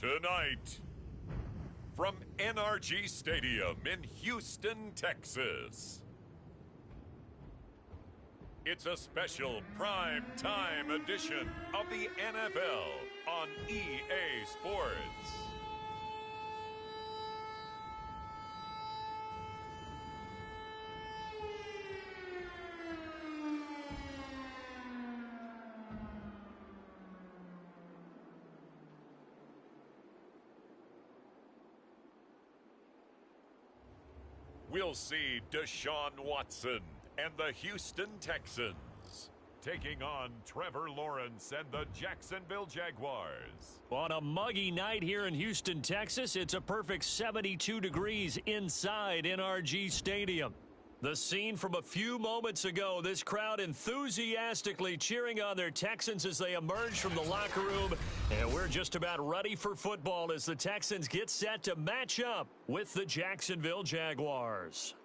Tonight, from NRG Stadium in Houston, Texas, it's a special prime time edition of the NFL on EA Sports. We'll see Deshaun Watson and the Houston Texans taking on Trevor Lawrence and the Jacksonville Jaguars. On a muggy night here in Houston, Texas, it's a perfect 72 degrees inside NRG Stadium. The scene from a few moments ago, this crowd enthusiastically cheering on their Texans as they emerge from the locker room. And we're just about ready for football as the Texans get set to match up with the Jacksonville Jaguars.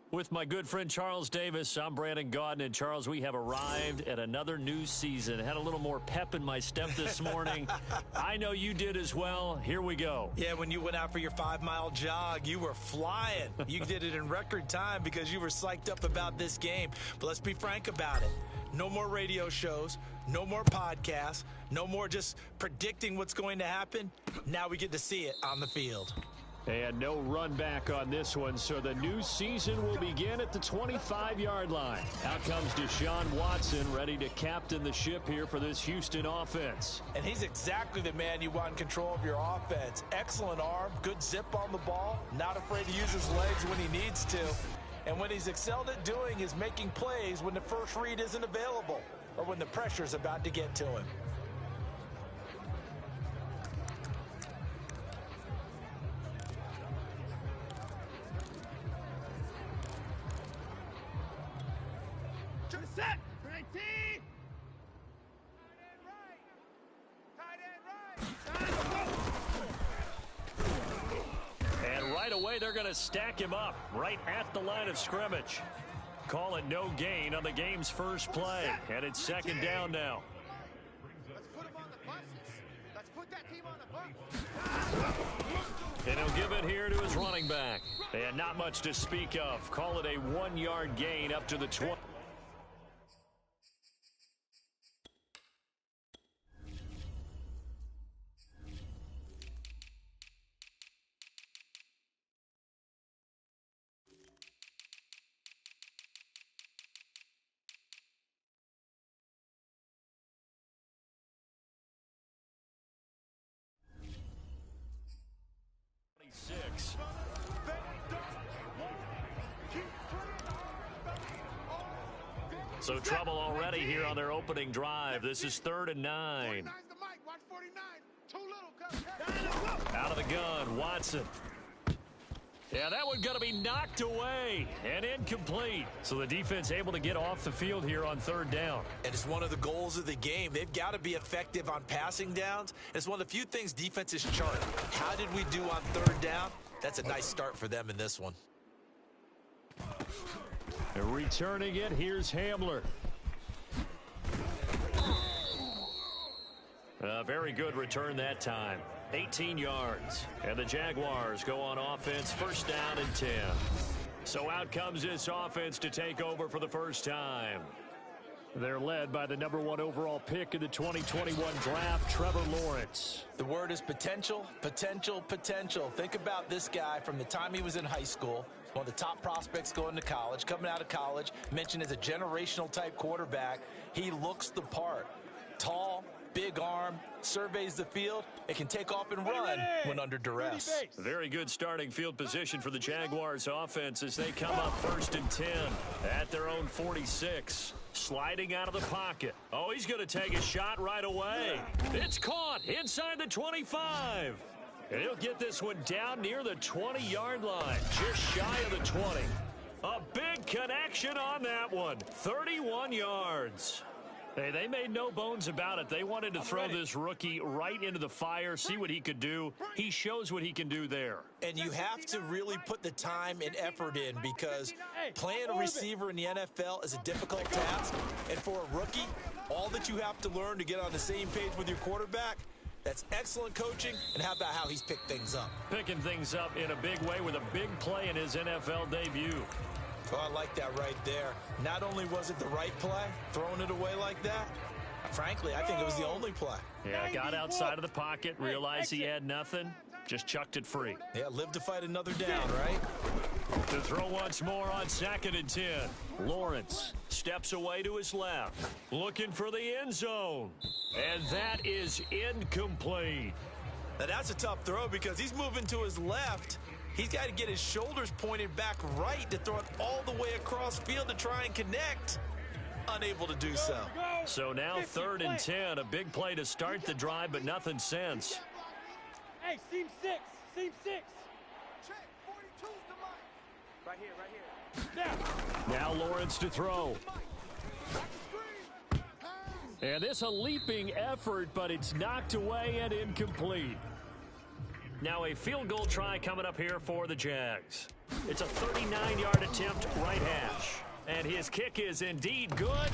With my good friend Charles Davis, I'm Brandon Gaudin. And Charles, we have arrived at another new season. Had a little more pep in my step this morning. I know you did as well. Here we go. Yeah, when you went out for your 5-mile jog, you were flying. You did it in record time because you were psyched up about this game. But let's be frank about it. No more radio shows, no more podcasts, no more just predicting what's going to happen. Now we get to see it on the field. And no run back on this one, so the new season will begin at the 25-yard line. Out comes Deshaun Watson, ready to captain the ship here for this Houston offense. And he's exactly the man you want in control of your offense. Excellent arm, good zip on the ball, not afraid to use his legs when he needs to. And what he's excelled at doing is making plays when the first read isn't available or when the pressure's about to get to him. Set. Right. And right away, they're going to stack him up right at the line of scrimmage. Call it no gain on the game's first play. And it's second down now. Let's put him on the buses. Let's put that team on the bus. And he'll give it here to his running back. And not much to speak of. Call it a 1-yard gain up to the 20. So trouble already here on their opening drive. This is 3rd and 9. Out of the gun, Watson. Yeah, that one going to be knocked away and incomplete. So the defense able to get off the field here on 3rd down. And it's one of the goals of the game. They've got to be effective on passing downs. It's one of the few things defenses chart. How did we do on 3rd down? That's a nice start for them in this one. Returning it, here's Hamler. A very good return that time. 18 yards. And the Jaguars go on offense, 1st down and 10. So out comes this offense to take over for the first time. They're led by the #1 overall pick in the 2021 draft, Trevor Lawrence. The word is potential, potential, potential. Think about this guy from the time he was in high school. One of the top prospects going to college, coming out of college, mentioned as a generational type quarterback. He looks the part. Tall, big arm, surveys the field. It can take off and run when under duress. Very good starting field position for the Jaguars offense as they come up 1st and 10 at their own 46. Sliding out of the pocket. Oh, he's going to take a shot right away. It's caught inside the 25. And he'll get this one down near the 20-yard line, just shy of the 20. A big connection on that one, 31 yards. Hey, they made no bones about it. They wanted to throw this rookie right into the fire, see what he could do. He shows what he can do there. And you have to really put the time and effort in because playing a receiver in the NFL is a difficult task. And for a rookie, all that you have to learn to get on the same page with your quarterback, that's excellent coaching. And how about how he's picked things up? Picking things up in a big way with a big play in his NFL debut. Oh, I like that right there. Not only was it the right play, throwing it away like that, frankly, I think it was the only play. Yeah, got outside of the pocket, realized he had nothing, just chucked it free. Yeah, live to fight another down, right? To throw once more on 2nd and 10. Lawrence steps away to his left, looking for the end zone. And that is incomplete. Now, that's a tough throw because he's moving to his left. He's got to get his shoulders pointed back right to throw it all the way across field to try and connect. Unable to do so. So now 3rd and 10, a big play to start the drive, but nothing since. Hey, seam 6, seam 6. Check, 42's the mic. Right here. Now Lawrence to throw. And this a leaping effort, but it's knocked away and incomplete. Now a field goal try coming up here for the Jags. It's a 39-yard attempt right hash. And his kick is indeed good.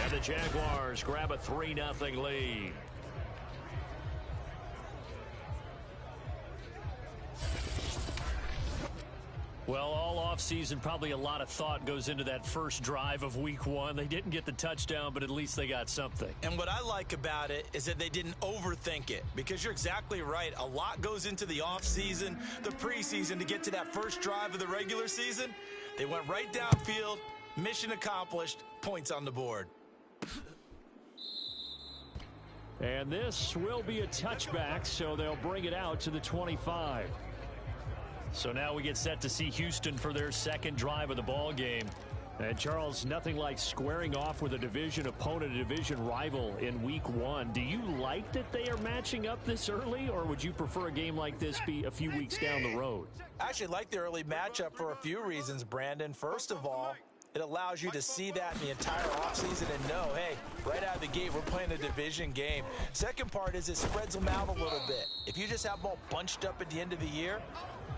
And the Jaguars grab a 3-0 lead. Well, all offseason, probably a lot of thought goes into that first drive of week 1. They didn't get the touchdown, but at least they got something. And what I like about it is that they didn't overthink it, because you're exactly right. A lot goes into the offseason, the preseason to get to that first drive of the regular season. They went right downfield, mission accomplished, points on the board. And this will be a touchback, so they'll bring it out to the 25. So now we get set to see Houston for their second drive of the ball game. And Charles, nothing like squaring off with a division opponent, a division rival in week 1. Do you like that they are matching up this early, or would you prefer a game like this be a few weeks down the road? I actually like the early matchup for a few reasons, Brandon. First of all, it allows you to see that in the entire offseason and know, hey, right out of the gate, we're playing a division game. Second part is it spreads them out a little bit. If you just have them all bunched up at the end of the year,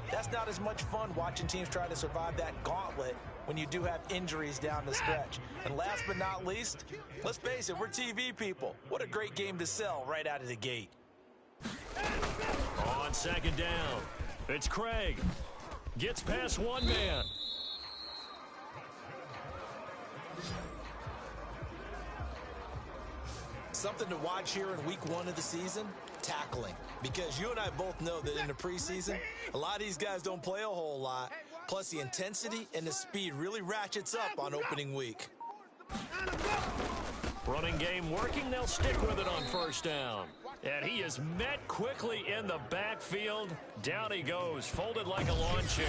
that's not as much fun watching teams try to survive that gauntlet when you do have injuries down the stretch. And last but not least, let's face it, we're TV people. What a great game to sell right out of the gate. On 2nd down, it's Craig. Gets past one man. Something to watch here in week 1 of the season, tackling. Because you and I both know that in the preseason, a lot of these guys don't play a whole lot. Plus, the intensity and the speed really ratchets up on opening week. Running game working, they'll stick with it on 1st down. And he is met quickly in the backfield. Down he goes, folded like a lawn chair.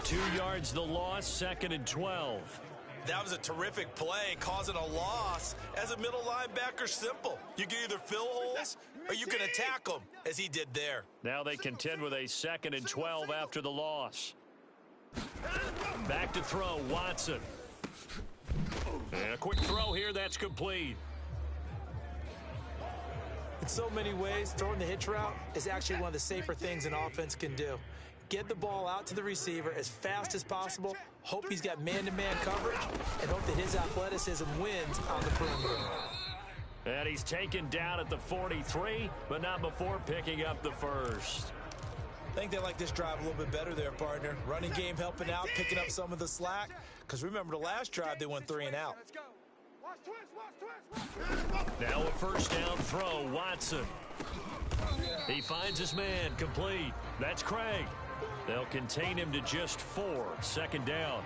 2 yards the loss, 2nd and 12. That was a terrific play, causing a loss. As a middle linebacker, simple. You can either fill holes or you can attack them, as he did there. Now they contend with a 2nd and 12 after the loss. Back to throw, Watson. And a quick throw here, that's complete. In so many ways, throwing the hitch route is actually one of the safer things an offense can do. Get the ball out to the receiver as fast as possible, hope he's got man-to-man coverage, and hope that his athleticism wins on the perimeter. And he's taken down at the 43, but not before picking up the first. I think they like this drive a little bit better there, partner. Running game helping out, picking up some of the slack. Because remember, the last drive, they went 3 and out. Let's go. Watch twist. Now a 1st down throw, Watson. He finds his man, complete. That's Craig. They'll contain him to just 4, 2nd down.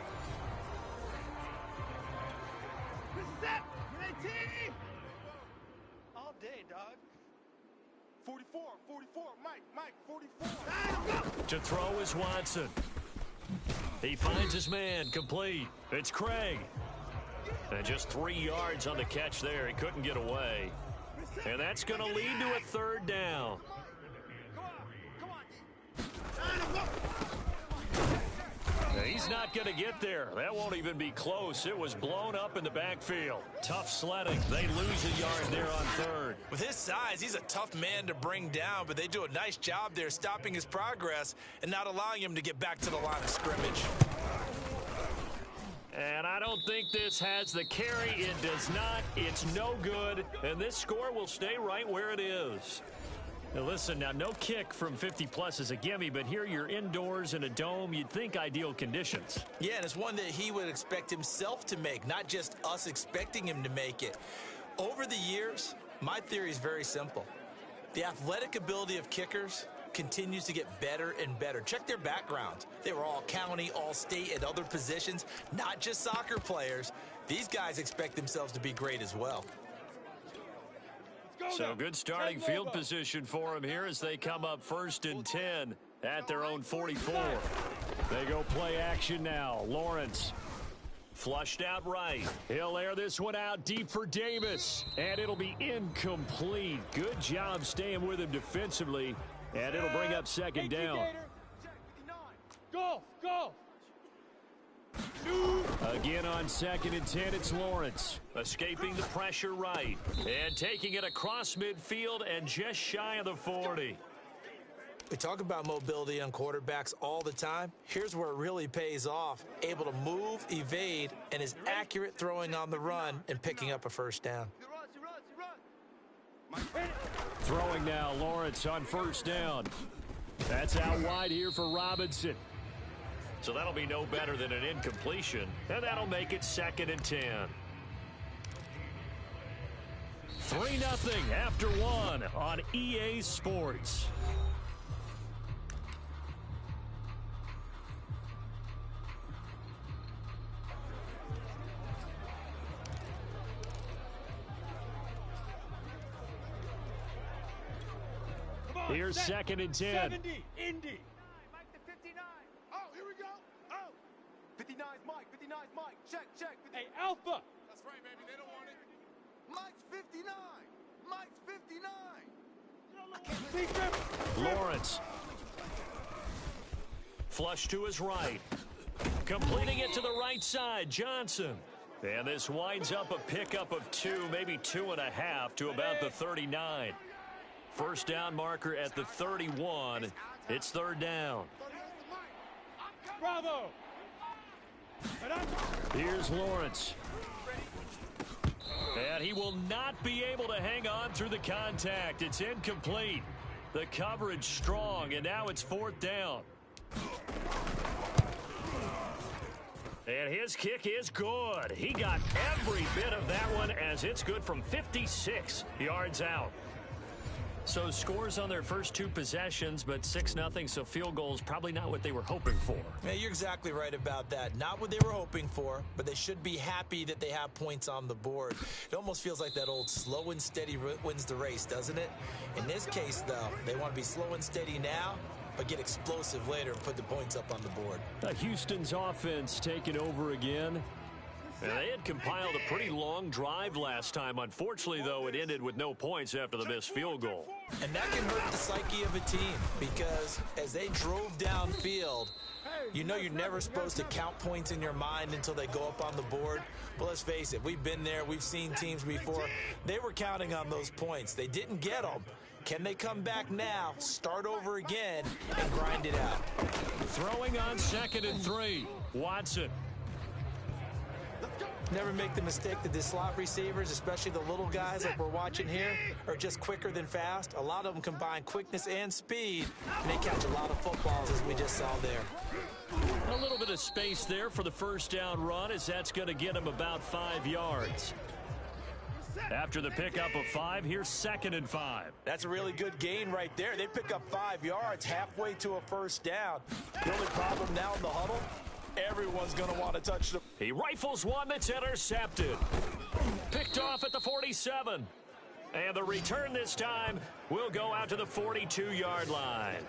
All day, dog. 44, Mike, 44. To throw is Watson. He finds his man, complete. It's Craig. And just 3 yards on the catch there. He couldn't get away. And that's going to lead to a 3rd down. He's not going to get there. That won't even be close. It was blown up in the backfield. Tough sledding. They lose a yard there on third. With his size, he's a tough man to bring down, but they do a nice job there stopping his progress and not allowing him to get back to the line of scrimmage. And I don't think this has the carry. It does not. It's no good. And this score will stay right where it is. Now listen, now no kick from 50-plus is a gimme, but here you're indoors in a dome. You'd think ideal conditions. Yeah, and it's one that he would expect himself to make, not just us expecting him to make it. Over the years, my theory is very simple. The athletic ability of kickers continues to get better and better. Check their backgrounds. They were all county, all state, at other positions, not just soccer players. These guys expect themselves to be great as well. So good starting field position for him here as they come up 1st and 10 at their own 44. They go play action now. Lawrence flushed out right. He'll air this one out deep for Davis, and it'll be incomplete. Good job staying with him defensively, and it'll bring up 2nd down. Golf, golf. Again on 2nd and 10, it's Lawrence. Escaping the pressure right. And taking it across midfield and just shy of the 40. We talk about mobility on quarterbacks all the time. Here's where it really pays off. Able to move, evade, and is accurate throwing on the run and picking up a 1st down. Throwing now, Lawrence on 1st down. That's out wide here for Robinson. So that'll be no better than an incompletion, and that'll make it 2nd and 10. 3-0 after 1 on EA Sports. Here's 2nd and 10. 70, Indy. Mike to 59. Oh, here we go. Oh. 59's Mike. 59's Mike. Check, check. Hey, Alpha. That's right, baby. They don't want it. Mike's 59. Mike's 59. Lawrence. Flush to his right. Completing it to the right side, Johnson. And this winds up a pickup of 2, maybe 2.5 to about the 39. 1st down marker at the 31. It's 3rd down. Bravo. Here's Lawrence. And he will not be able to hang on through the contact. It's incomplete. The coverage strong, and now it's 4th down. And his kick is good. He got every bit of that one as it's good from 56 yards out. So scores on their first 2 possessions, but 6-0, so field goals probably not what they were hoping for. Yeah, you're exactly right about that. Not what they were hoping for, but they should be happy that they have points on the board. It almost feels like that old slow and steady wins the race, doesn't it? In this case, though, they want to be slow and steady now, but get explosive later and put the points up on the board. Houston's offense taking over again. And they had compiled a pretty long drive last time. Unfortunately, though, it ended with no points after the missed field goal. And that can hurt the psyche of a team because as they drove downfield, you know you're never supposed to count points in your mind until they go up on the board. But let's face it, we've been there. We've seen teams before. They were counting on those points. They didn't get them. Can they come back now, start over again, and grind it out? Throwing on 2nd and 3. Watson. Never make the mistake that the slot receivers, especially the little guys like we're watching here, are just quicker than fast. A lot of them combine quickness and speed, and they catch a lot of footballs, as we just saw there. A little bit of space there for the 1st down run, as that's going to get him about 5 yards. After the pickup of 5, here's 2nd and 5. That's a really good gain right there. They pick up 5 yards halfway to a 1st down. The only problem now in the huddle, everyone's going to want to touch the... He rifles one that's intercepted. Picked off at the 47. And the return this time will go out to the 42-yard line.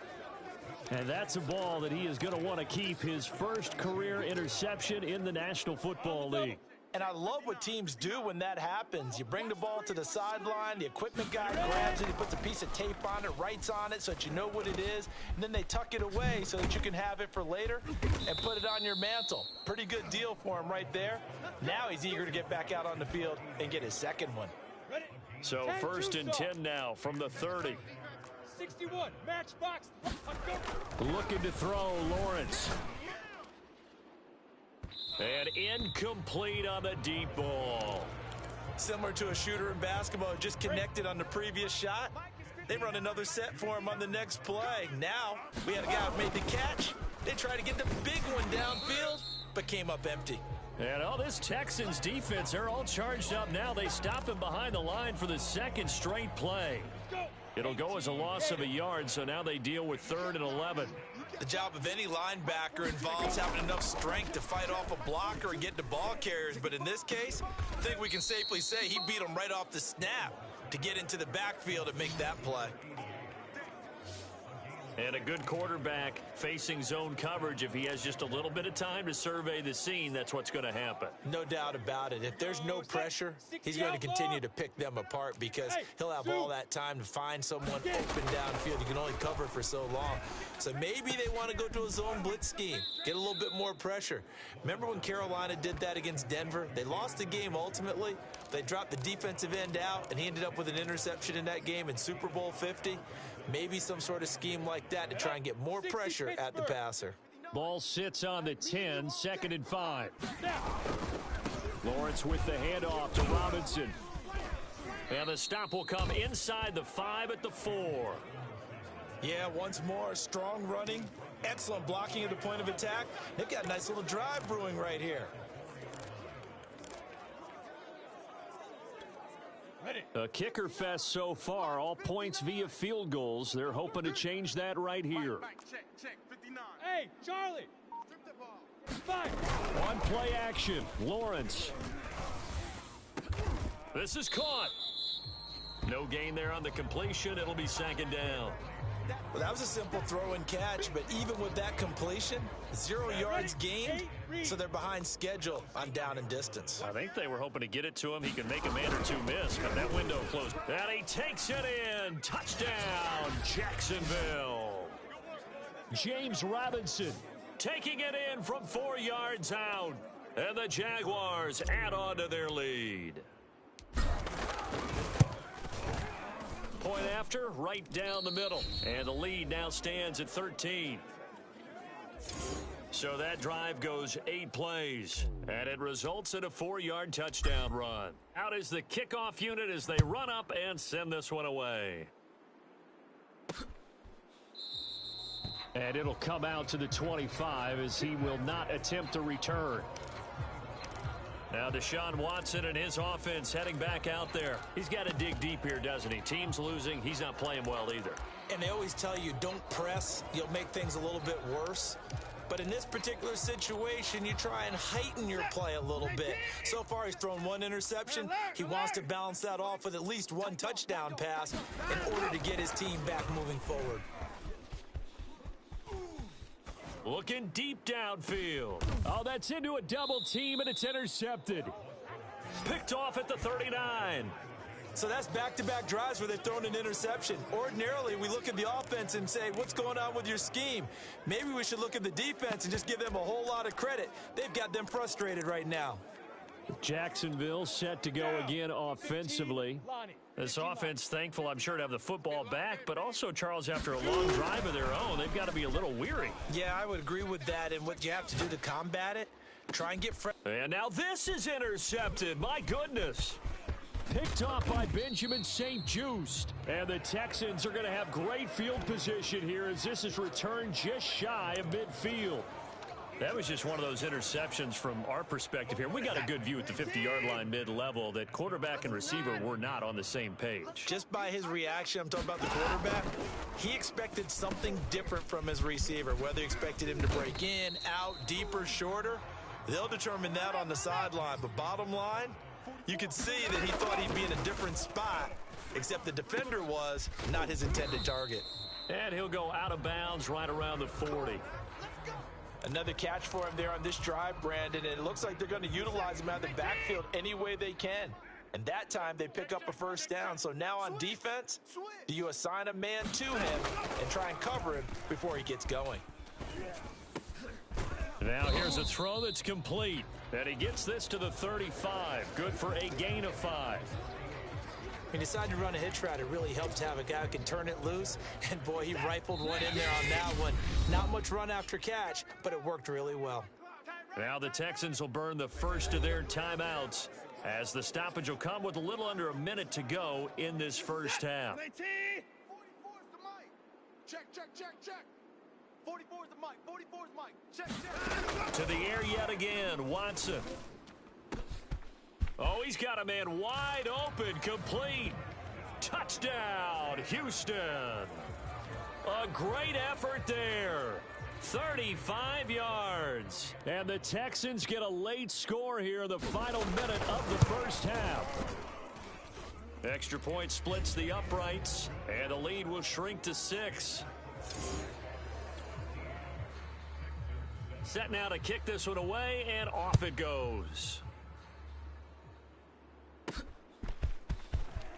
And that's a ball that he is going to want to keep, his first career interception in the National Football League. And I love what teams do when that happens. You bring the ball to the sideline, the equipment guy grabs it, he puts a piece of tape on it, writes on it so that you know what it is, and then they tuck it away so that you can have it for later and put it on your mantle. Pretty good deal for him right there. Now he's eager to get back out on the field and get his second one. So 1st and 10 now from the 30. 61, matchbox. Looking to throw, Lawrence. And incomplete on the deep ball. Similar to a shooter in basketball, just connected on the previous shot. They run another set for him on the next play. Now, we had a guy who made the catch. They tried to get the big one downfield, but came up empty. And all this Texans defense, they're all charged up now. They stop him behind the line for the second straight play. It'll go as a loss of a yard, so now they deal with 3rd and 11. The job of any linebacker involves having enough strength to fight off a blocker and get to ball carriers. But in this case, I think we can safely say he beat him right off the snap to get into the backfield and make that play. And a good quarterback facing zone coverage. If he has just a little bit of time to survey the scene, that's what's going to happen. No doubt about it. If there's no pressure, he's going to continue to pick them apart because he'll have all that time to find someone open downfield. You can only cover for so long. So maybe they want to go to a zone blitz scheme, get a little bit more pressure. Remember when Carolina did that against Denver? They lost the game ultimately. They dropped the defensive end out, and he ended up with an interception in that game in Super Bowl 50. Maybe some sort of scheme like that to try and get more pressure at the passer. Ball sits on the 10, 2nd and 5. Lawrence with the handoff to Robinson. And the stop will come inside the 5 at the 4. Yeah, once more, strong running, excellent blocking at the point of attack. They've got a nice little drive brewing right here. A kicker fest so far, all points via field goals. They're hoping to change that right here. Check, 59. Hey, Charlie. Strip the ball. Fine. On play action, Lawrence. This is caught. No gain there on the completion. It'll be 2nd down. Well, that was a simple throw and catch, but even with that completion, 0 yards gained, so they're behind schedule on down and distance. I think they were hoping to get it to him. He can make a man or two miss, but that window closed. And he takes it in. Touchdown, Jacksonville. James Robinson taking it in from 4 yards out. And the Jaguars add on to their lead. Point after, right down the middle. And the lead now stands at 13. So that drive goes 8 plays. And it results in a 4-yard touchdown run. Out is the kickoff unit as they run up and send this one away. And it'll come out to the 25 as he will not attempt to return. Now Deshaun Watson and his offense heading back out there. He's got to dig deep here, doesn't he? Team's losing. He's not playing well either. And they always tell you don't press. You'll make things a little bit worse. But in this particular situation, you try and heighten your play a little bit. So far, he's thrown 1 interception. He wants to balance that off with at least 1 touchdown pass in order to get his team back moving forward. Looking deep downfield. Oh, that's into a double team, and it's intercepted. Picked off at the 39. So that's back-to-back drives where they've thrown an interception. Ordinarily, we look at the offense and say, what's going on with your scheme? Maybe we should look at the defense and just give them a whole lot of credit. They've got them frustrated right now. Jacksonville set to go again offensively. This offense thankful, I'm sure, to have the football back, but also, Charles, after a long drive of their own, they've got to be a little weary. Yeah, I would agree with that, and what you have to do to combat it, try and get fresh. And now this is intercepted. My goodness. Picked off by Benjamin St-Juste. And the Texans are going to have great field position here as this is returned just shy of midfield. That was just one of those interceptions from our perspective here. We got a good view at the 50-yard line mid-level that quarterback and receiver were not on the same page. Just by his reaction, I'm talking about the quarterback, he expected something different from his receiver, whether he expected him to break in, out, deeper, shorter. They'll determine that on the sideline. But bottom line, you could see that he thought he'd be in a different spot, except the defender was not his intended target. And he'll go out of bounds right around the 40. Another catch for him there on this drive, Brandon, and it looks like they're going to utilize him out of the backfield any way they can. And that time they pick up a first down. So now on defense, do you assign a man to him and try and cover him before he gets going? Now here's a throw that's complete. And he gets this to the 35. Good for a gain of 5. When you decide to run a hitch route, it really helps to have a guy who can turn it loose. And, boy, he rifled one in there on that one. Not much run after catch, but it worked really well. Now the Texans will burn the first of their timeouts as the stoppage will come with a little under a minute to go in this first half. 44's the mic. Check, check, check, check. 44's the mic. 44's mic. Check, check. To the air yet again, Watson. Oh, he's got a man wide open, complete. Touchdown, Houston. A great effort there. 35 yards. And the Texans get a late score here in the final minute of the first half. Extra point splits the uprights, and the lead will shrink to 6. Set now to kick this one away, and off it goes.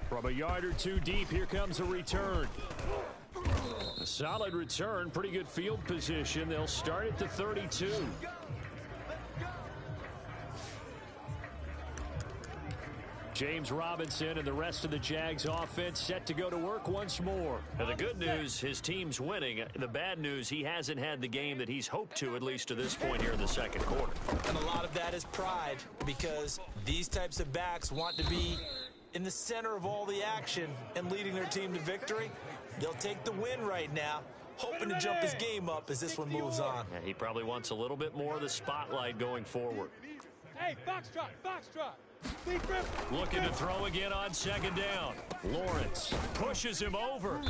From a yard or two deep, here comes a return. A solid return, pretty good field position. They'll start at the 32. James Robinson and the rest of the Jags offense set to go to work once more. Now the good news, his team's winning. The bad news, he hasn't had the game that he's hoped to, at least to this point here in the second quarter. And a lot of that is pride, because these types of backs want to be in the center of all the action and leading their team to victory. They'll take the win right now, hoping to jump his game up as this one moves on. Yeah, he probably wants a little bit more of the spotlight going forward. Hey, Foxtrot, Foxtrot. Looking to throw again on second down. Lawrence pushes him over.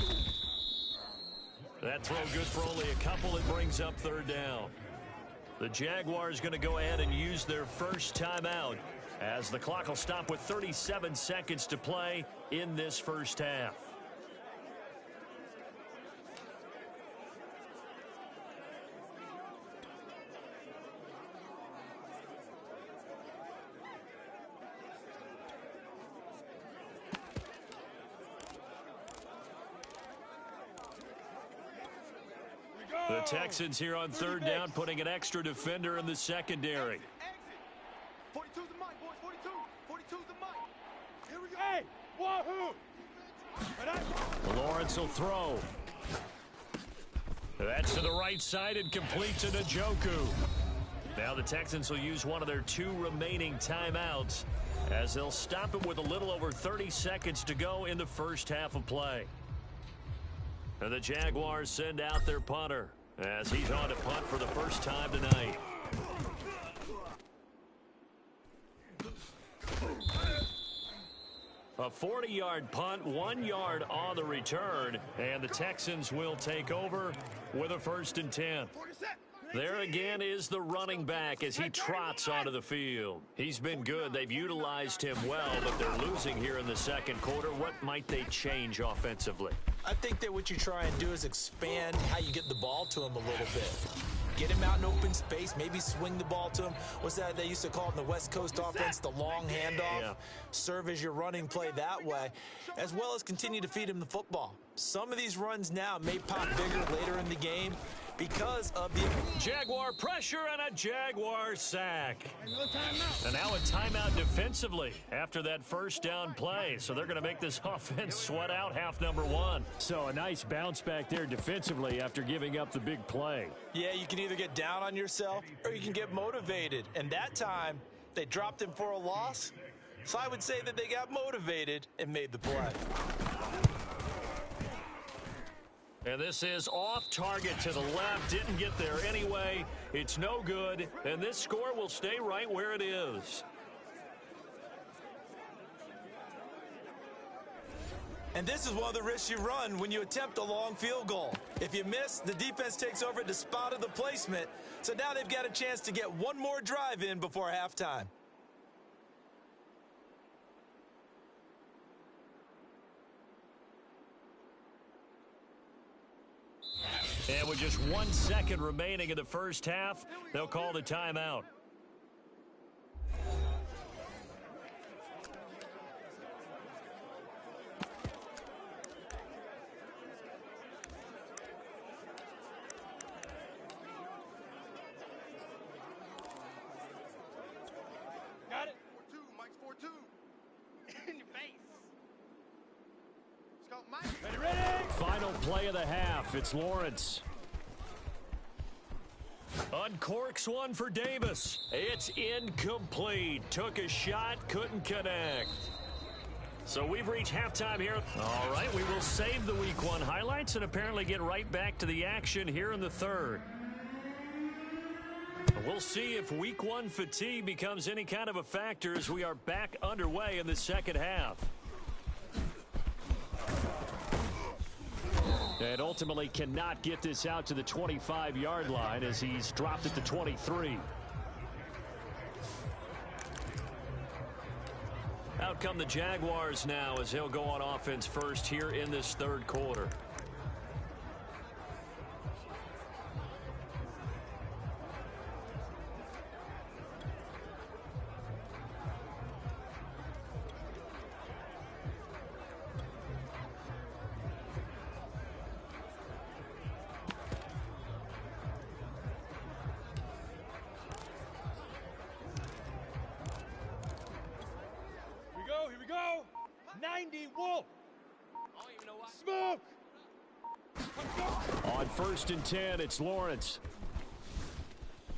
That throw good for only a couple. It brings up third down. The Jaguars going to go ahead and use their first timeout as the clock will stop with 37 seconds to play in this first half. The Texans here on third down, putting an extra defender in the secondary. 42's the mic, boys. 42. 42's the mic. Here we go. Hey, wahoo! Lawrence will throw. That's to the right side and complete to Njoku. Now the Texans will use one of their 2 remaining timeouts as they'll stop him with a little over 30 seconds to go in the first half of play. And the Jaguars send out their punter as he's on to punt for the first time tonight. A 40-yard punt, 1 yard on the return, and the Texans will take over with a 1st and 10. There again is the running back as he trots onto the field. He's been good. They've utilized him well, but they're losing here in the second quarter. What might they change offensively? I think that what you try and do is expand how you get the ball to him a little bit. Get him out in open space, maybe swing the ball to him. What's that they used to call in the West Coast offense, the long handoff? Yeah. Serve as your running play that way, as well as continue to feed him the football. Some of these runs now may pop bigger later in the game because of the Jaguar pressure and a Jaguar sack. And now a timeout defensively after that first down play. So they're going to make this offense sweat out half number 1. So a nice bounce back there defensively after giving up the big play. Yeah, you can either get down on yourself or you can get motivated. And that time, they dropped him for a loss. So I would say that they got motivated and made the play. And this is off target to the left. Didn't get there anyway. It's no good. And this score will stay right where it is. And this is one of the risks you run when you attempt a long field goal. If you miss, the defense takes over at the spot of the placement. So now they've got a chance to get one more drive in before halftime. And with just 1 second remaining in the first half, they'll call the timeout. Got it. 4-2, Mike's 4-2. In your face. Let's go, Mike. Ready, ready. Final play of the half. It's Lawrence. Uncorks one for Davis. It's incomplete. Took a shot, couldn't connect. So we've reached halftime here. All right, we will save the Week 1 highlights and apparently get right back to the action here in the third. We'll see if Week 1 fatigue becomes any kind of a factor as we are back underway in the second half. And ultimately cannot get this out to the 25-yard line as he's dropped at the 23. Out come the Jaguars now as he'll go on offense first here in this third quarter. Here we go. 90 Wolf. Smoke. On 1st and 10, it's Lawrence.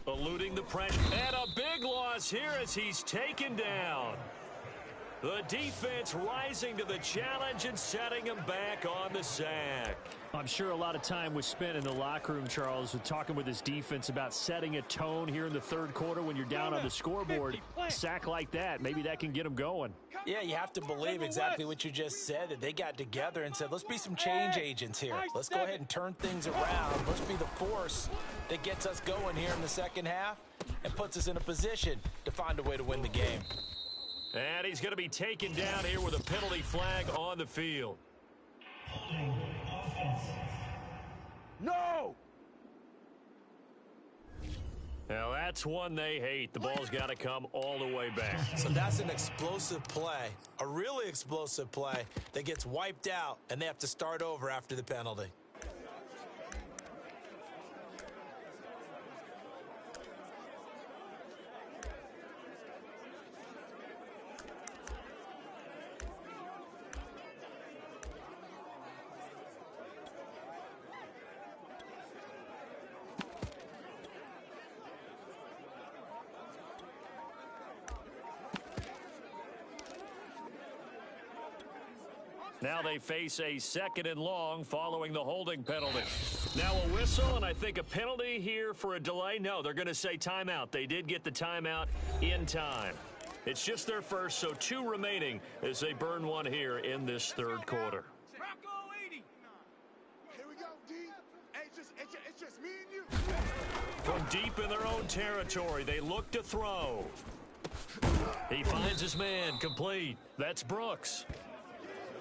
Eluding the pressure. And a big loss here as he's taken down. The defense rising to the challenge and setting him back on the sack. I'm sure a lot of time was spent in the locker room, Charles, with talking with his defense about setting a tone here in the third quarter when you're down on the scoreboard. A sack like that, maybe that can get him going. Yeah, you have to believe exactly what you just said, that they got together and said, let's be some change agents here. Let's go ahead and turn things around. Let's be the force that gets us going here in the second half and puts us in a position to find a way to win the game. And he's going to be taken down here with a penalty flag on the field. No. Now that's one they hate. The ball's got to come all the way back. So that's an explosive play, a really explosive play that gets wiped out, and they have to start over after the penalty. Now they face a 2nd and long following the holding penalty. Now a whistle and I think a penalty here for a delay. No, they're going to say timeout. They did get the timeout in time. It's just their first, so 2 remaining as they burn one here in this third quarter. Rocco 80. Here we go, D. Hey, it's just me and you. From deep in their own territory, they look to throw. He finds his man, complete. That's Brooks.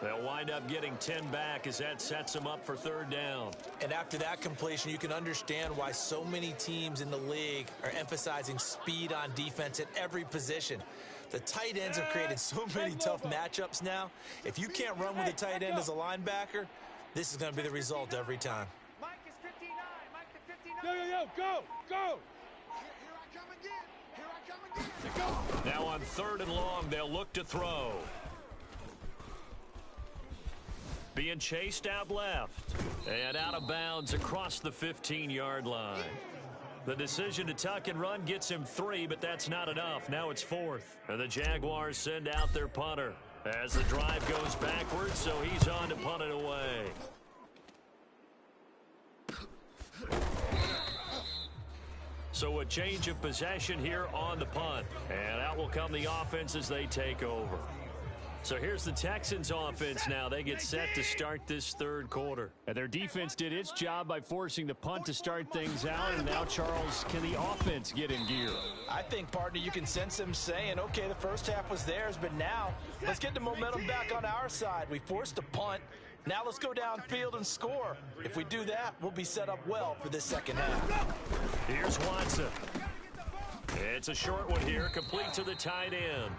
They'll wind up getting 10 back as that sets them up for 3rd down. And after that completion, you can understand why so many teams in the league are emphasizing speed on defense at every position. The tight ends have created so many tough matchups now. If you can't run with a tight end as a linebacker, this is going to be the result every time. Mike is 59. Mike the 59. Yo, go, go. Here I come again. Here I come again. Now on 3rd and long, they'll look to throw. Being chased out left and out of bounds across the 15-yard line. The decision to tuck and run gets him 3, but that's not enough. Now it's 4th. And the Jaguars send out their punter as the drive goes backwards, so he's on to punt it away. So a change of possession here on the punt. And out will come the offense as they take over. So here's the Texans offense now. They get set to start this third quarter. And their defense did its job by forcing the punt to start things out. And now, Charles, can the offense get in gear? I think, partner, you can sense them saying, okay, the first half was theirs, but now let's get the momentum back on our side. We forced a punt. Now let's go downfield and score. If we do that, we'll be set up well for this second half. Here's Watson. It's a short one here, complete to the tight end.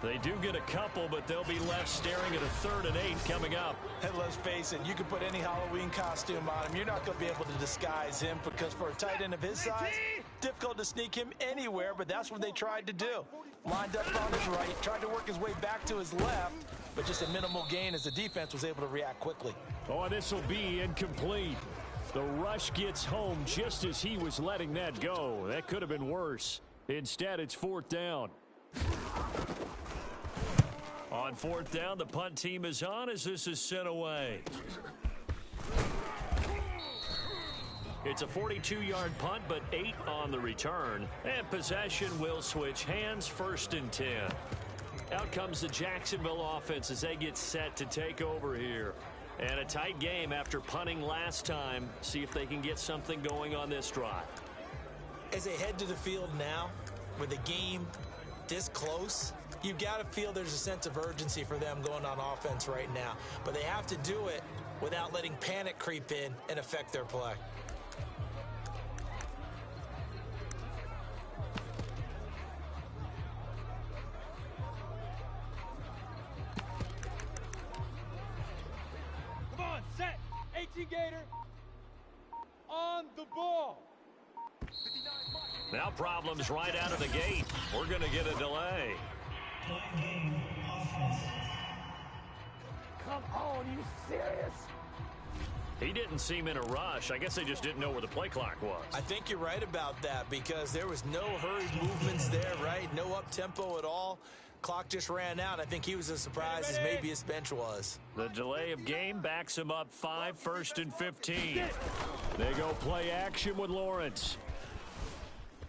They do get a couple, but they'll be left staring at a 3rd and 8 coming up. And let's face it, you can put any Halloween costume on him. You're not going to be able to disguise him because for a tight end of his size, difficult to sneak him anywhere, but that's what they tried to do. Lined up on his right, tried to work his way back to his left, but just a minimal gain as the defense was able to react quickly. Oh, and this will be incomplete. The rush gets home just as he was letting that go. That could have been worse. Instead, it's 4th down. On 4th down, the punt team is on as this is sent away. It's a 42-yard punt, but 8 on the return. And possession will switch hands, 1st and 10. Out comes the Jacksonville offense as they get set to take over here. And a tight game after punting last time. See if they can get something going on this drive. As they head to the field now, with the game this close, you've got to feel there's a sense of urgency for them going on offense right now. But they have to do it without letting panic creep in and affect their play. Come on, set. 18 Gator. On the ball. Now problems right out of the gate. We're going to get a delay. Come on, you serious? He didn't seem in a rush. I guess they just didn't know where the play clock was. I think you're right about that because there was no hurried movements there, right? No up-tempo at all. Clock just ran out. I think he was as surprised as maybe his bench was. The delay of game backs him up 5, 1st and 15. They go play action with Lawrence.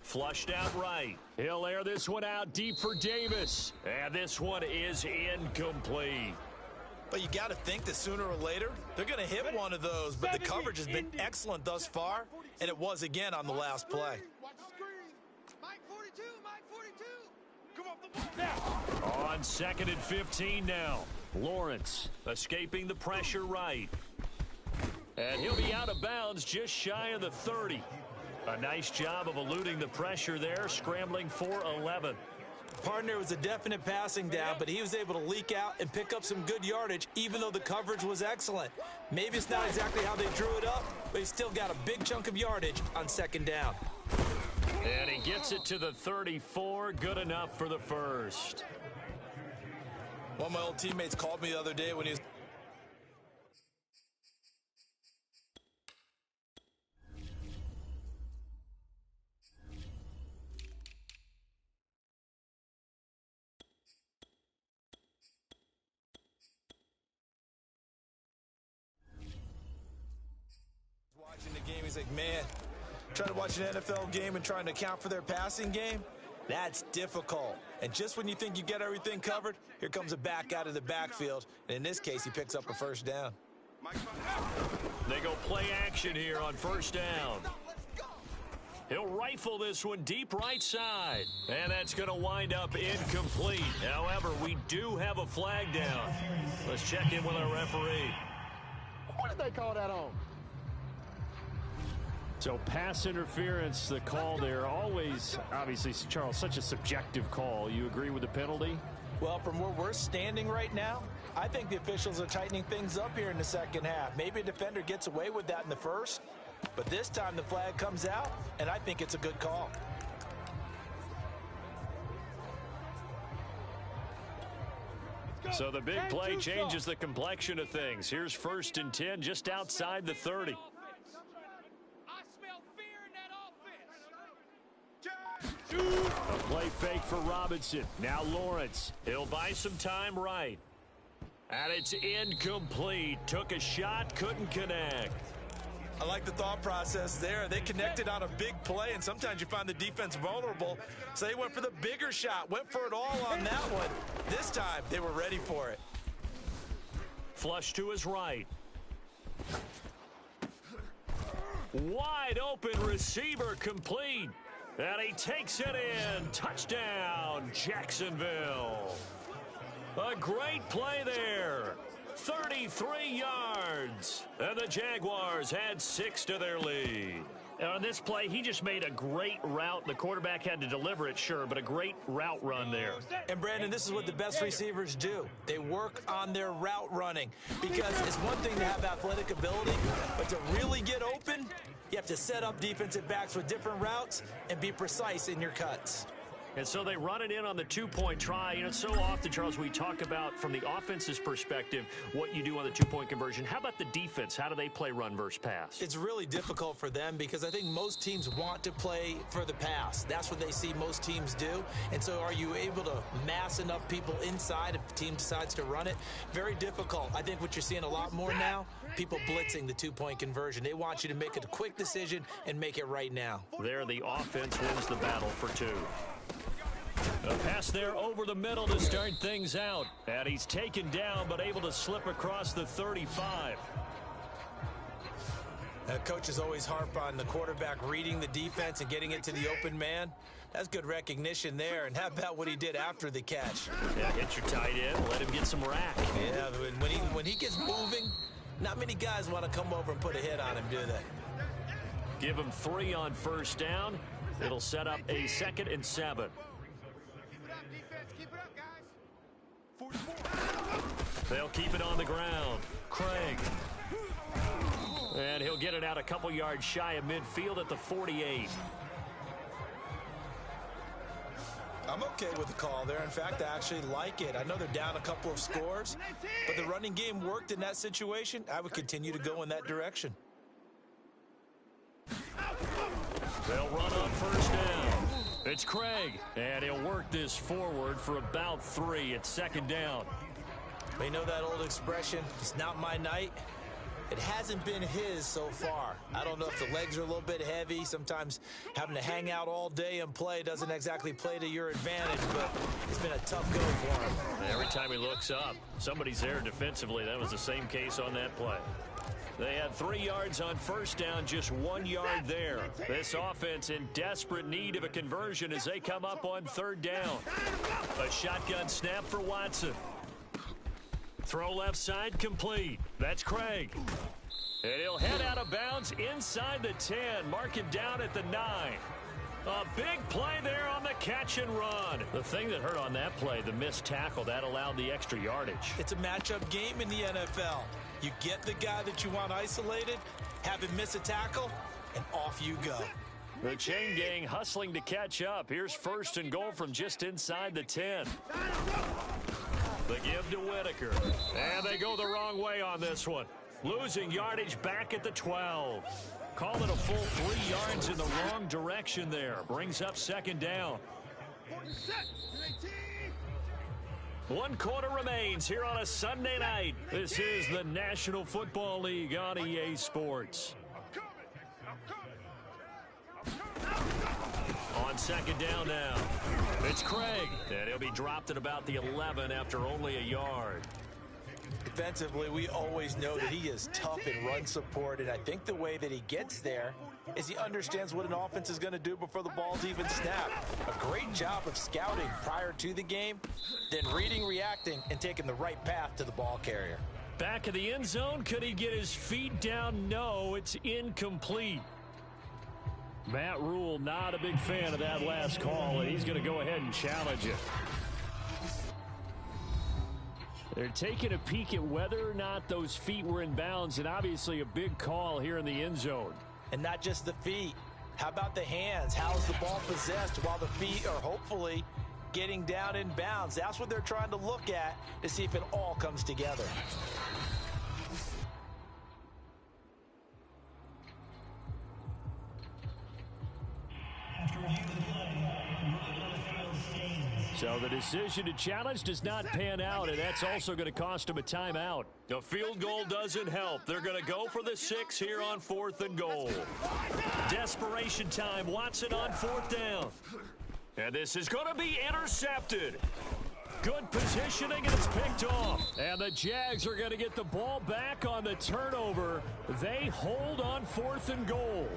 Flushed out right. He'll air this one out deep for Davis. And this one is incomplete. But you got to think that sooner or later, they're going to hit one of those. But the coverage has been excellent thus far, and it was again on the last play. Watch the screen. Mike 42, Mike 42. Come off the ball. On 2nd and 15 now. Lawrence escaping the pressure right. And he'll be out of bounds just shy of the 30. A nice job of eluding the pressure there, scrambling for 11. Partner was a definite passing down, but he was able to leak out and pick up some good yardage, even though the coverage was excellent. Maybe it's not exactly how they drew it up, but he still got a big chunk of yardage on 2nd down. And he gets it to the 34, good enough for the 1st. One of my old teammates called me the other day when he was watching the game. He's like, man, trying to watch an NFL game and trying to account for their passing game, that's difficult. And just when you think you get everything covered, here comes a back out of the backfield. And in this case, he picks up a 1st down. They go play action here on 1st down. He'll rifle this one deep right side. And that's going to wind up incomplete. However, we do have a flag down. Let's check in with our referee. What did they call that on? So pass interference, the call there. Always, obviously, Charles, such a subjective call. You agree with the penalty? Well, from where we're standing right now, I think the officials are tightening things up here in the second half. Maybe a defender gets away with that in the first, but this time the flag comes out, and I think it's a good call. So the big play changes the complexion of things. Here's 1st and 10 just outside the 30. A play fake for Robinson. Now Lawrence. He'll buy some time right. And it's incomplete. Took a shot, couldn't connect. I like the thought process there. They connected on a big play, and sometimes you find the defense vulnerable. So they went for the bigger shot, went for it all on that one. This time, they were ready for it. Flush to his right. Wide open receiver complete. And he takes it in. Touchdown, Jacksonville. A great play there. 33 yards. And the Jaguars add 6 to their lead. And on this play, he just made a great route. The quarterback had to deliver it, sure, but a great route run there. And, Brandon, this is what the best receivers do. They work on their route running because it's one thing to have athletic ability, but to really get open, you have to set up defensive backs with different routes and be precise in your cuts. And so they run it in on the two-point try. You know, so often, Charles, we talk about from the offense's perspective what you do on the two-point conversion. How about the defense? How do they play run versus pass? It's really difficult for them because I think most teams want to play for the pass. That's what they see most teams do. And so are you able to mass enough people inside if the team decides to run it? Very difficult. I think what you're seeing a lot more now, people blitzing the two-point conversion. They want you to make a quick decision and make it right now. There, the offense wins the battle for 2. A pass there over the middle to start things out. And he's taken down, but able to slip across the 35. Coaches always harp on the quarterback reading the defense and getting it to the open man. That's good recognition there. And how about what he did after the catch? Yeah, hit your tight end, let him get some rack. Yeah, when he gets moving, not many guys want to come over and put a hit on him, do they? Give him 3 on first down. It'll set up a 2nd and 7. They'll keep it on the ground. Craig. And he'll get it out a couple yards shy of midfield at the 48. I'm okay with the call there. In fact, I actually like it. I know they're down a couple of scores, but the running game worked in that situation. I would continue to go in that direction. They'll run on first down. It's Craig, and he'll work this forward for about 3. It's 2nd down. You know that old expression, it's not my night? It hasn't been his so far. I don't know if the legs are a little bit heavy. Sometimes having to hang out all day and play doesn't exactly play to your advantage, but it's been a tough go for him. Every time he looks up, somebody's there defensively. That was the same case on that play. They had 3 yards on first down, just 1 yard there. This offense in desperate need of a conversion as they come up on 3rd down. A shotgun snap for Watson. Throw left side complete. That's Craig. And he'll head out of bounds inside the 10. Mark him down at the 9. A big play there on the catch and run. The thing that hurt on that play, the missed tackle, that allowed the extra yardage. It's a matchup game in the NFL. You get the guy that you want isolated, have him miss a tackle, and off you go. The chain gang hustling to catch up. Here's 1st and goal from just inside the 10. The give to Whitaker. And they go the wrong way on this one. Losing yardage back at the 12. Call it a full 3 yards in the wrong direction there. Brings up 2nd down. 1 quarter remains here on a Sunday night. This is the National Football League on EA Sports. On 2nd down now. It's Craig. And he'll be dropped at about the 11 after only a yard. Defensively, we always know that he is tough in run support, and I think the way that he gets there is he understands what an offense is going to do before the ball's even snapped. A great job of scouting prior to the game, then reading, reacting, and taking the right path to the ball carrier. Back of the end zone, could he get his feet down? No, it's incomplete. Matt Rule not a big fan of that last call, and he's going to go ahead and challenge it. They're taking a peek at whether or not those feet were in bounds, and obviously a big call here in the end zone. And not just the feet. How about the hands? How's the ball possessed while the feet are hopefully getting down in bounds? That's what they're trying to look at to see if it all comes together. So the decision to challenge does not pan out, and that's also going to cost him a timeout. A field goal doesn't help. They're going to go for the 6 here on 4th and goal. Desperation time. Watson on 4th down. And this is going to be intercepted. Good positioning, and it's picked off. And the Jags are going to get the ball back on the turnover. They hold on 4th and goal.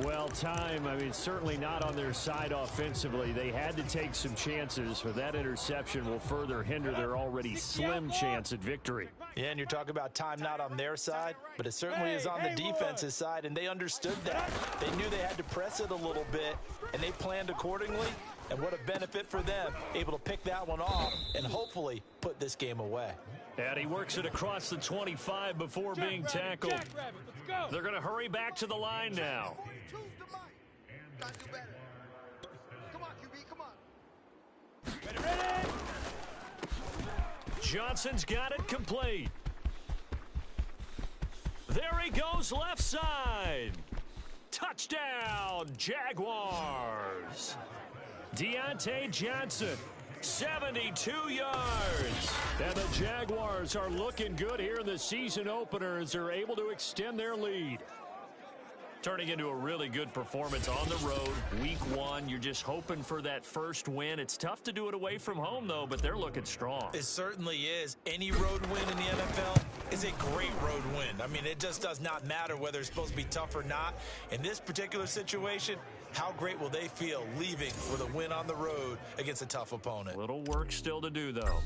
Well, time, I mean, certainly not on their side offensively. They had to take some chances, but that interception will further hinder their already slim chance at victory. Yeah, and you're talking about time not on their side, but it certainly is on the defense's side, and they understood that. They knew they had to press it a little bit, and they planned accordingly, and what a benefit for them, able to pick that one off and hopefully put this game away. And he works it across the 25 before being tackled. They're going to hurry back to the line now. Choose the mic. Gotta do better. Come on, QB, come on. Ready? Johnson's got it complete. There he goes left side. Touchdown, Jaguars. Deontay Johnson, 72 yards. And the Jaguars are looking good here in the season opener as they're able to extend their lead. Turning into a really good performance on the road. Week 1, you're just hoping for that first win. It's tough to do it away from home, though, but they're looking strong. It certainly is. Any road win in the NFL is a great road win. I mean, it just does not matter whether it's supposed to be tough or not. In this particular situation, how great will they feel leaving with a win on the road against a tough opponent? Little work still to do, though.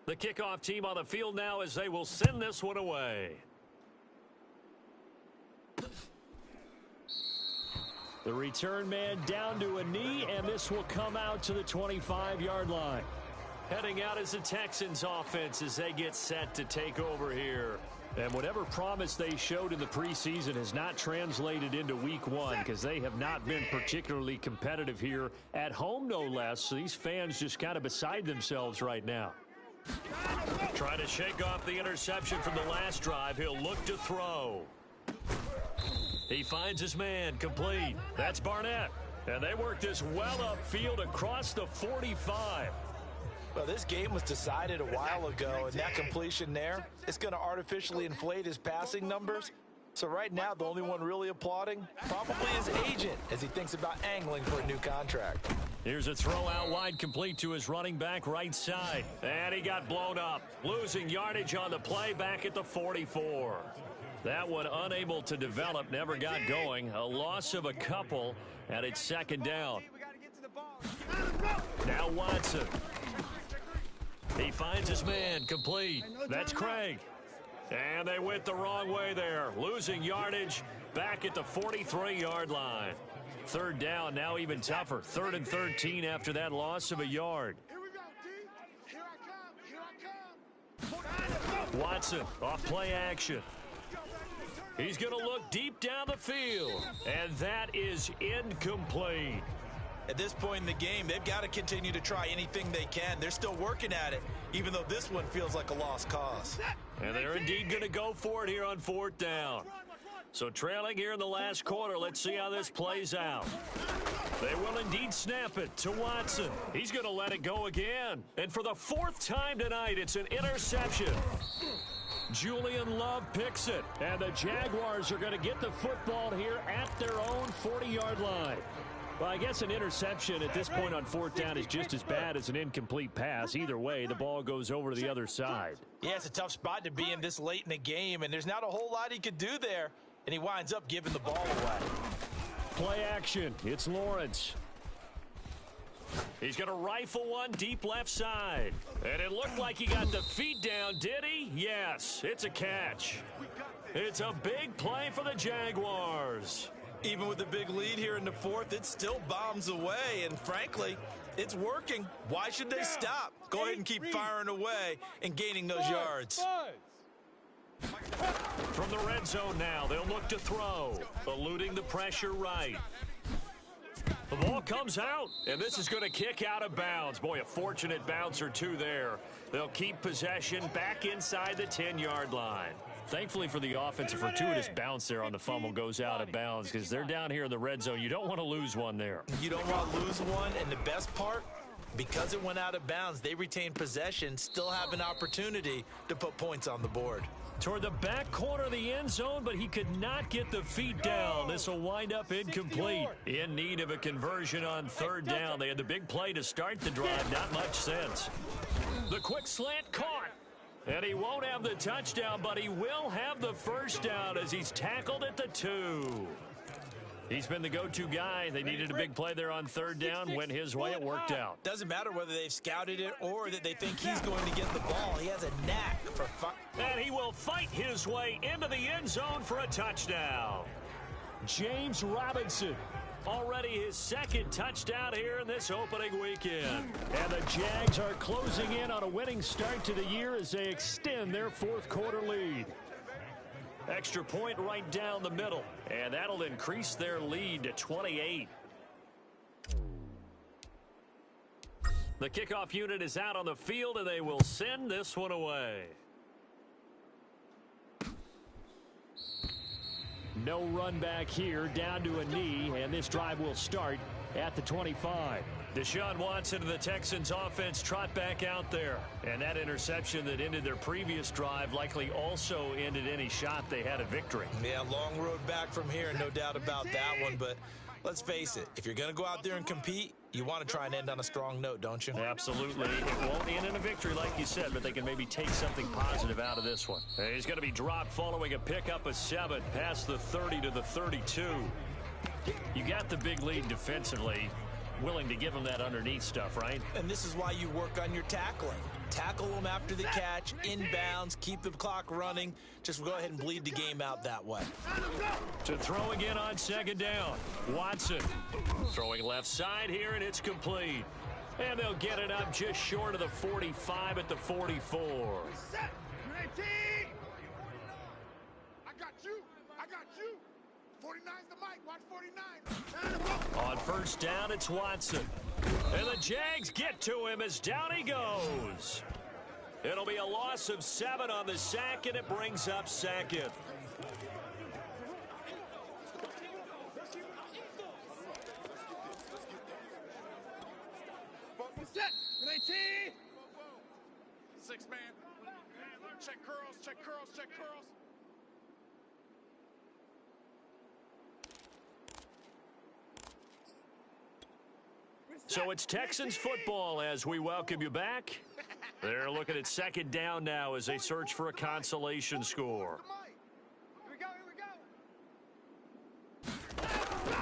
The kickoff team on the field now as they will send this one away. The return man down to a knee, and this will come out to the 25-yard line. Heading out is the Texans offense as they get set to take over here. And whatever promise they showed in the preseason has not translated into week 1 because they have not been particularly competitive here at home, no less. So these fans just kind of beside themselves right now. Trying to shake off the interception from the last drive. He'll look to throw. He finds his man complete. That's Barnett. And they work this well upfield across the 45. Well, this game was decided a while ago, and that completion there is going to artificially inflate his passing numbers. So right now, the only one really applauding probably his agent as he thinks about angling for a new contract. Here's a throw out wide complete to his running back right side. And he got blown up, losing yardage on the play back at the 44. That one unable to develop, never got going. A loss of a couple, and it's second down. Now Watson. He finds his man complete. That's Craig. And they went the wrong way there, losing yardage back at the 43-yard line. Third down, now even tougher. 3rd and 13 after that loss of a yard. Here we go, D. Here I come. Watson off play action. He's going to look deep down the field, and that is incomplete. At this point in the game, they've got to continue to try anything they can. They're still working at it, even though this one feels like a lost cause. And they're indeed going to go for it here on 4th down. So trailing here in the last quarter, let's see how this plays out. They will indeed snap it to Watson. He's going to let it go again. And for the 4th time tonight, it's an interception. Julian Love picks it, and the Jaguars are going to get the football here at their own 40-yard line. Well, I guess an interception at this point on 4th down is just as bad as an incomplete pass. Either way, the ball goes over to the other side. Yeah, it's a tough spot to be in this late in the game, and there's not a whole lot he could do there, and he winds up giving the ball away. Play action. It's Lawrence. He's going to rifle one deep left side. And it looked like he got the feet down, did he? Yes, it's a catch. It's a big play for the Jaguars. Even with the big lead here in the 4th, it still bombs away, and frankly, it's working. Why should they stop? Go ahead and keep firing away and gaining those yards. From the red zone now, they'll look to throw, eluding the pressure right. The ball comes out, and this is going to kick out of bounds. Boy, a fortunate bounce or two there. They'll keep possession back inside the 10-yard line. Thankfully for the offense, a fortuitous bounce there on the fumble goes out of bounds because they're down here in the red zone. You don't want to lose one there. You don't want to lose one, and the best part, because it went out of bounds, they retain possession, still have an opportunity to put points on the board. Toward the back corner of the end zone, but he could not get the feet down. This will wind up incomplete. In need of a conversion on 3rd down. They had the big play to start the drive. Not much sense. The quick slant caught. And he won't have the touchdown, but he will have the first down as he's tackled at the 2. He's been the go-to guy. They needed a big play there on third down. Went his way. It worked out. Doesn't matter whether they've scouted it or that they think he's going to get the ball. He has a knack for fun. And he will fight his way into the end zone for a touchdown. James Robinson, already his second touchdown here in this opening weekend. And the Jags are closing in on a winning start to the year as they extend their fourth quarter lead. Extra point right down the middle, and that'll increase their lead to 28. The kickoff unit is out on the field, and they will send this one away. No run back here, down to a knee, and this drive will start at the 25. Deshaun Watson and the Texans offense trot back out there. And that interception that ended their previous drive likely also ended any shot they had at victory. Yeah, long road back from here, no doubt about that one. But let's face it, if you're going to go out there and compete, you want to try and end on a strong note, don't you? Absolutely. It won't end in a victory like you said, but they can maybe take something positive out of this one. He's going to be dropped following a pickup of 7 past the 30 to the 32. You got the big lead defensively. Willing to give them that underneath stuff, right? And this is why you work on your tackling. Tackle them after the catch, inbounds, keep the clock running. Just go ahead and bleed the game out that way. To throw again on second down. Watson throwing left side here, and it's complete. And they'll get it up just short of the 45 at the 44. Set. 19. I got you. 49's the mic. Watch 49. On first down, it's Watson. And the Jags get to him as down he goes. It'll be a loss of 7 on the sack, and it brings up second. Set. 19. 6 man. Check curls. Check curls. Check curls. So it's Texans football as we welcome you back. They're looking at second down now as they search for a consolation score. Here we go.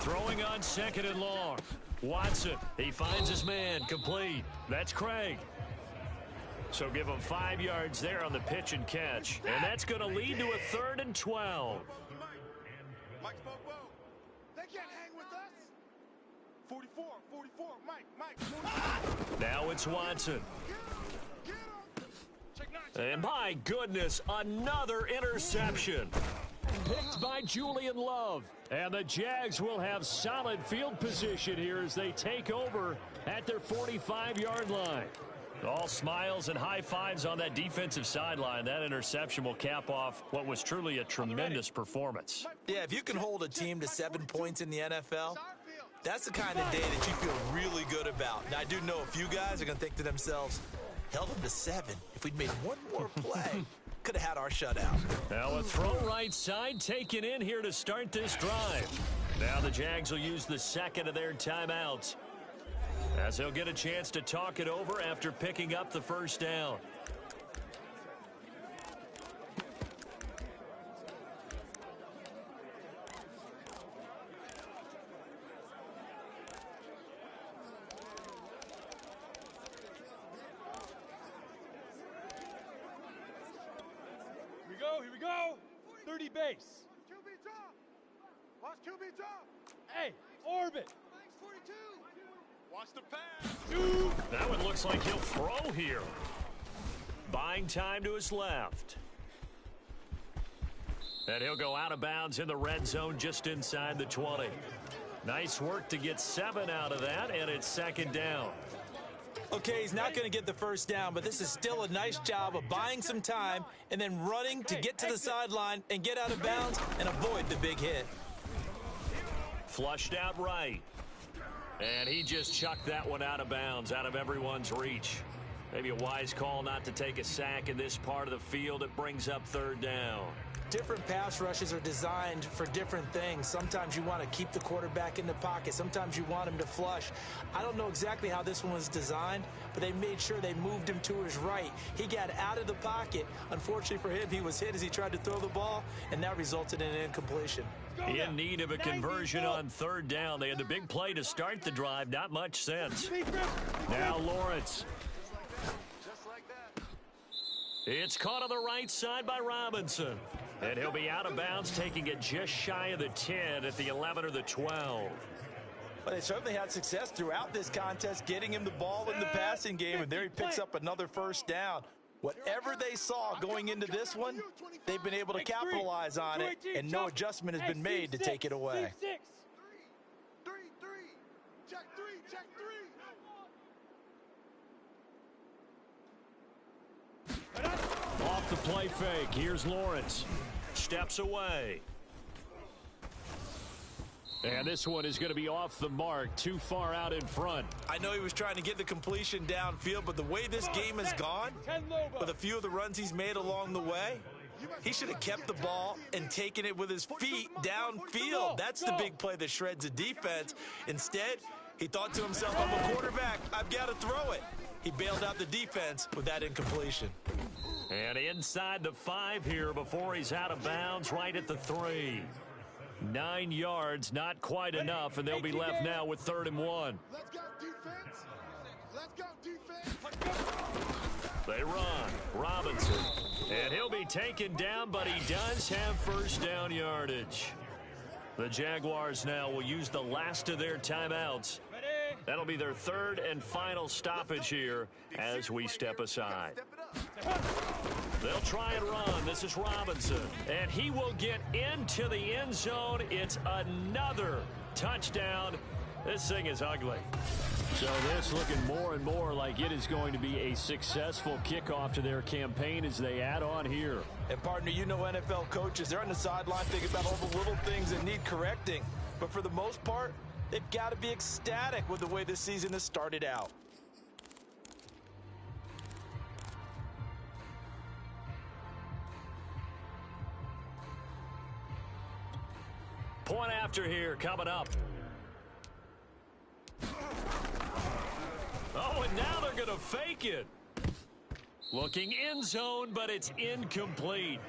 Throwing on second and long. Watson, he finds his man, complete. That's Craig. So give him 5 yards there on the pitch and catch. And that's going to lead to a 3rd and 12. Mike, they can't hang with us. 44, Mike. 44. Now it's Watson. Get him. Check 9. And my goodness, another interception. Picked by Julian Love. And the Jags will have solid field position here as they take over at their 45-yard line. All smiles and high fives on that defensive sideline. That interception will cap off what was truly a tremendous performance. Yeah, if you can hold a team to 7 points in the NFL, that's the kind of day that you feel really good about. Now, I do know a few guys are going to think to themselves, held them to 7. If we'd made one more play, could have had our shutout. Now a throw right side taken in here to start this drive. Now the Jags will use the second of their timeouts, as they'll get a chance to talk it over after picking up the first down. Here we go. 30 base. QB drop. Watch QB drop. Hey, orbit. 42. Watch the pass. That one looks like he'll throw here. Buying time to his left. And he'll go out of bounds in the red zone just inside the 20. Nice work to get 7 out of that, and it's second down. Okay, he's not going to get the first down, but this is still a nice job of buying some time and then running to get to the sideline and get out of bounds and avoid the big hit. Flushed out right. And he just chucked that one out of bounds, out of everyone's reach. Maybe a wise call not to take a sack in this part of the field. It brings up third down. different pass rushes are designed for different things. Sometimes you want to keep the quarterback in the pocket. Sometimes you want him to flush. I don't know exactly how this one was designed, but they made sure they moved him to his right. He got out of the pocket. Unfortunately for him, he was hit as he tried to throw the ball, and that resulted in an incompletion. In need of a conversion on third down. They had the big play to start the drive. Not much sense. Now Lawrence. It's caught on the right side by Robinson. And he'll be out of bounds, taking it just shy of the 10 at the 11 or the 12. But they certainly had success throughout this contest, getting him the ball in the passing game, and there he picks up another first down. Whatever they saw going into this one, they've been able to capitalize on it, and no adjustment has been made to take it away. Check three. Off the play fake. Here's Lawrence. Steps away. And this one is going to be off the mark, too far out in front. I know he was trying to get the completion downfield, but the way this game has gone, with a few of the runs he's made along the way, he should have kept the ball and taken it with his feet downfield. That's the big play that shreds a defense. Instead, he thought to himself, I'm a quarterback, I've got to throw it. He bailed out the defense with that incompletion. And inside the 5 here before he's out of bounds, right at the 3. 9 yards, not quite enough, and they'll be left now with 3rd and 1. Let's go defense. Let's go defense. They run. Robinson. And he'll be taken down, but he does have first down yardage. The Jaguars now will use the last of their timeouts. That'll be their 3rd and final stoppage here as we step aside. They'll try and run. This is Robinson. And he will get into the end zone. It's another touchdown. This thing is ugly. So this looking more and more like it is going to be a successful kickoff to their campaign as they add on here. And partner, you know NFL coaches, they're on the sideline thinking about all the little things that need correcting. But for the most part, they've got to be ecstatic with the way this season has started out. Point after here coming up. Oh, and now they're going to fake it. Looking end zone, but it's incomplete.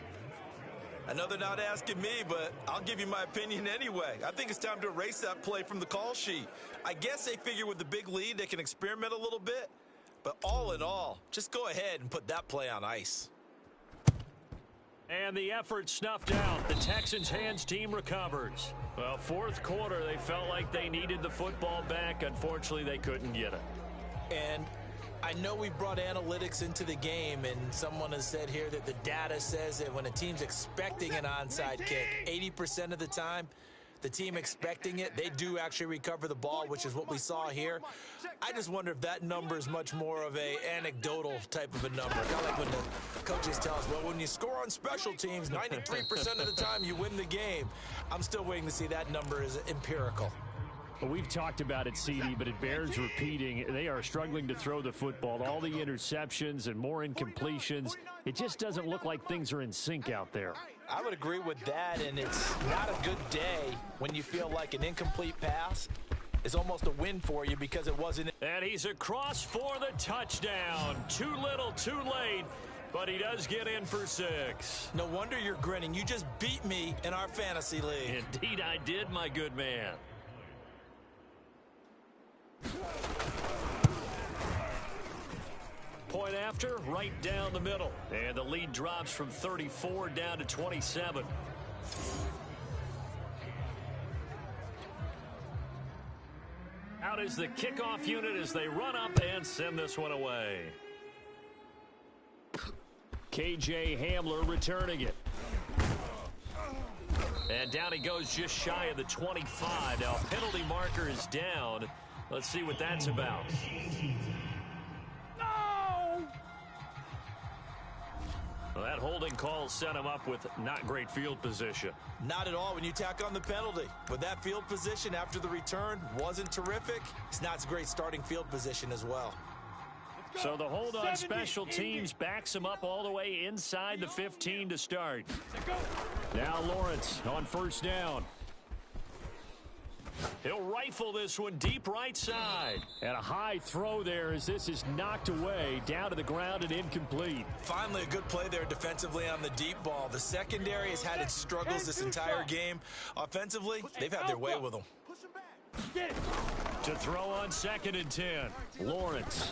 I know they're not asking me, but I'll give you my opinion anyway. I think it's time to erase that play from the call sheet. I guess they figure with the big lead they can experiment a little bit. But all in all, just go ahead and put that play on ice. And the effort snuffed out. The Texans' hands team recovers. Well, 4th quarter, they felt like they needed the football back. Unfortunately, they couldn't get it. And I know we brought analytics into the game, and someone has said here that the data says that when a team's expecting an onside kick, 80% of the time, the team expecting it, they do actually recover the ball, which is what we saw here. I just wonder if that number is much more of a anecdotal type of a number. Kind of like when the coaches tell us, well, when you score on special teams, 93% of the time you win the game. I'm still waiting to see that number is empirical. Well, we've talked about it, CD, but it bears repeating. They are struggling to throw the football. All the interceptions and more incompletions. It just doesn't look like things are in sync out there. I would agree with that, and it's not a good day when you feel like an incomplete pass is almost a win for you because it wasn't. And he's across for the touchdown. Too little, too late, but he does get in for 6. No wonder you're grinning. You just beat me in our fantasy league. Indeed I did, my good man. Point after, right down the middle. And the lead drops from 34 down to 27. Out is the kickoff unit as they run up and send this one away. KJ Hamler returning it. And down he goes just shy of the 25. Now, penalty marker is down. Let's see what that's about. Well, that holding call set him up with not great field position. Not at all when you tack on the penalty. But that field position after the return wasn't terrific. It's not a great starting field position as well. So the hold on special teams backs him up all the way inside the 15 to start. Now Lawrence on first down. He'll rifle this one deep right side. And a high throw there as this is knocked away, down to the ground and incomplete. Finally, a good play there defensively on the deep ball. The secondary has had its struggles this entire game. Offensively, they've had their way with them. To throw on 2nd and 10. Lawrence.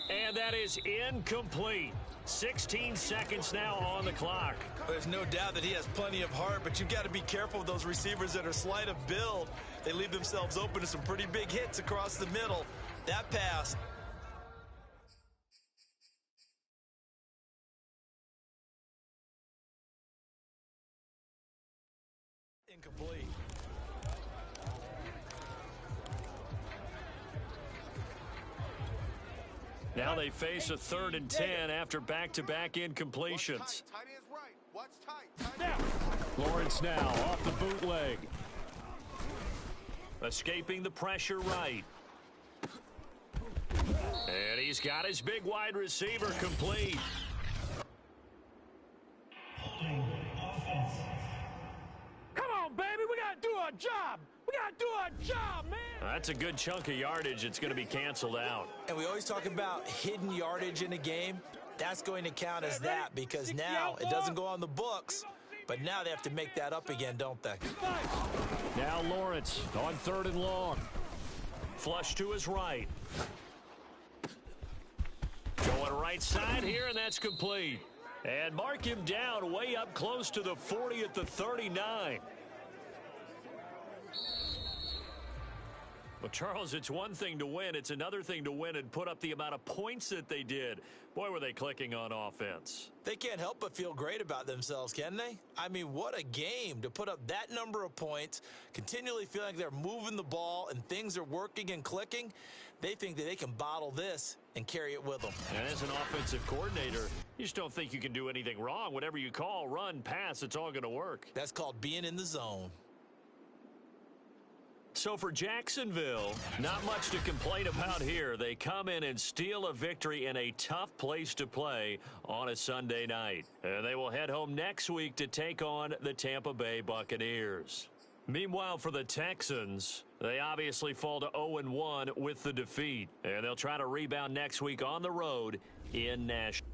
And that is incomplete. 16 seconds now on the clock. There's no doubt that he has plenty of heart, but you've got to be careful with those receivers that are slight of build. They leave themselves open to some pretty big hits across the middle. That pass. Incomplete. Now they face a 3rd and 10 after back-to-back incompletions. Tight end's right. Watch tight. Lawrence now off the bootleg. Escaping the pressure right. And he's got his big wide receiver complete. Come on, baby. We got to do our job. We got to do our job, man. That's a good chunk of yardage. It's going to be canceled out. And we always talk about hidden yardage in a game. That's going to count as that because now it doesn't go on the books, but now they have to make that up again, don't they? Now Lawrence on 3rd and long. Flush to his right. Going right side here, and that's complete. And mark him down way up close to the 40 at the 39. Well, Charles, it's one thing to win. It's another thing to win and put up the amount of points that they did. Boy, were they clicking on offense. They can't help but feel great about themselves, can they? I mean, what a game to put up that number of points, continually feeling like they're moving the ball and things are working and clicking. They think that they can bottle this and carry it with them. And as an offensive coordinator, you just don't think you can do anything wrong. Whatever you call, run, pass, it's all going to work. That's called being in the zone. So for Jacksonville, not much to complain about here. They come in and steal a victory in a tough place to play on a Sunday night. And they will head home next week to take on the Tampa Bay Buccaneers. Meanwhile, for the Texans, they obviously fall to 0-1 with the defeat. And they'll try to rebound next week on the road in Nashville.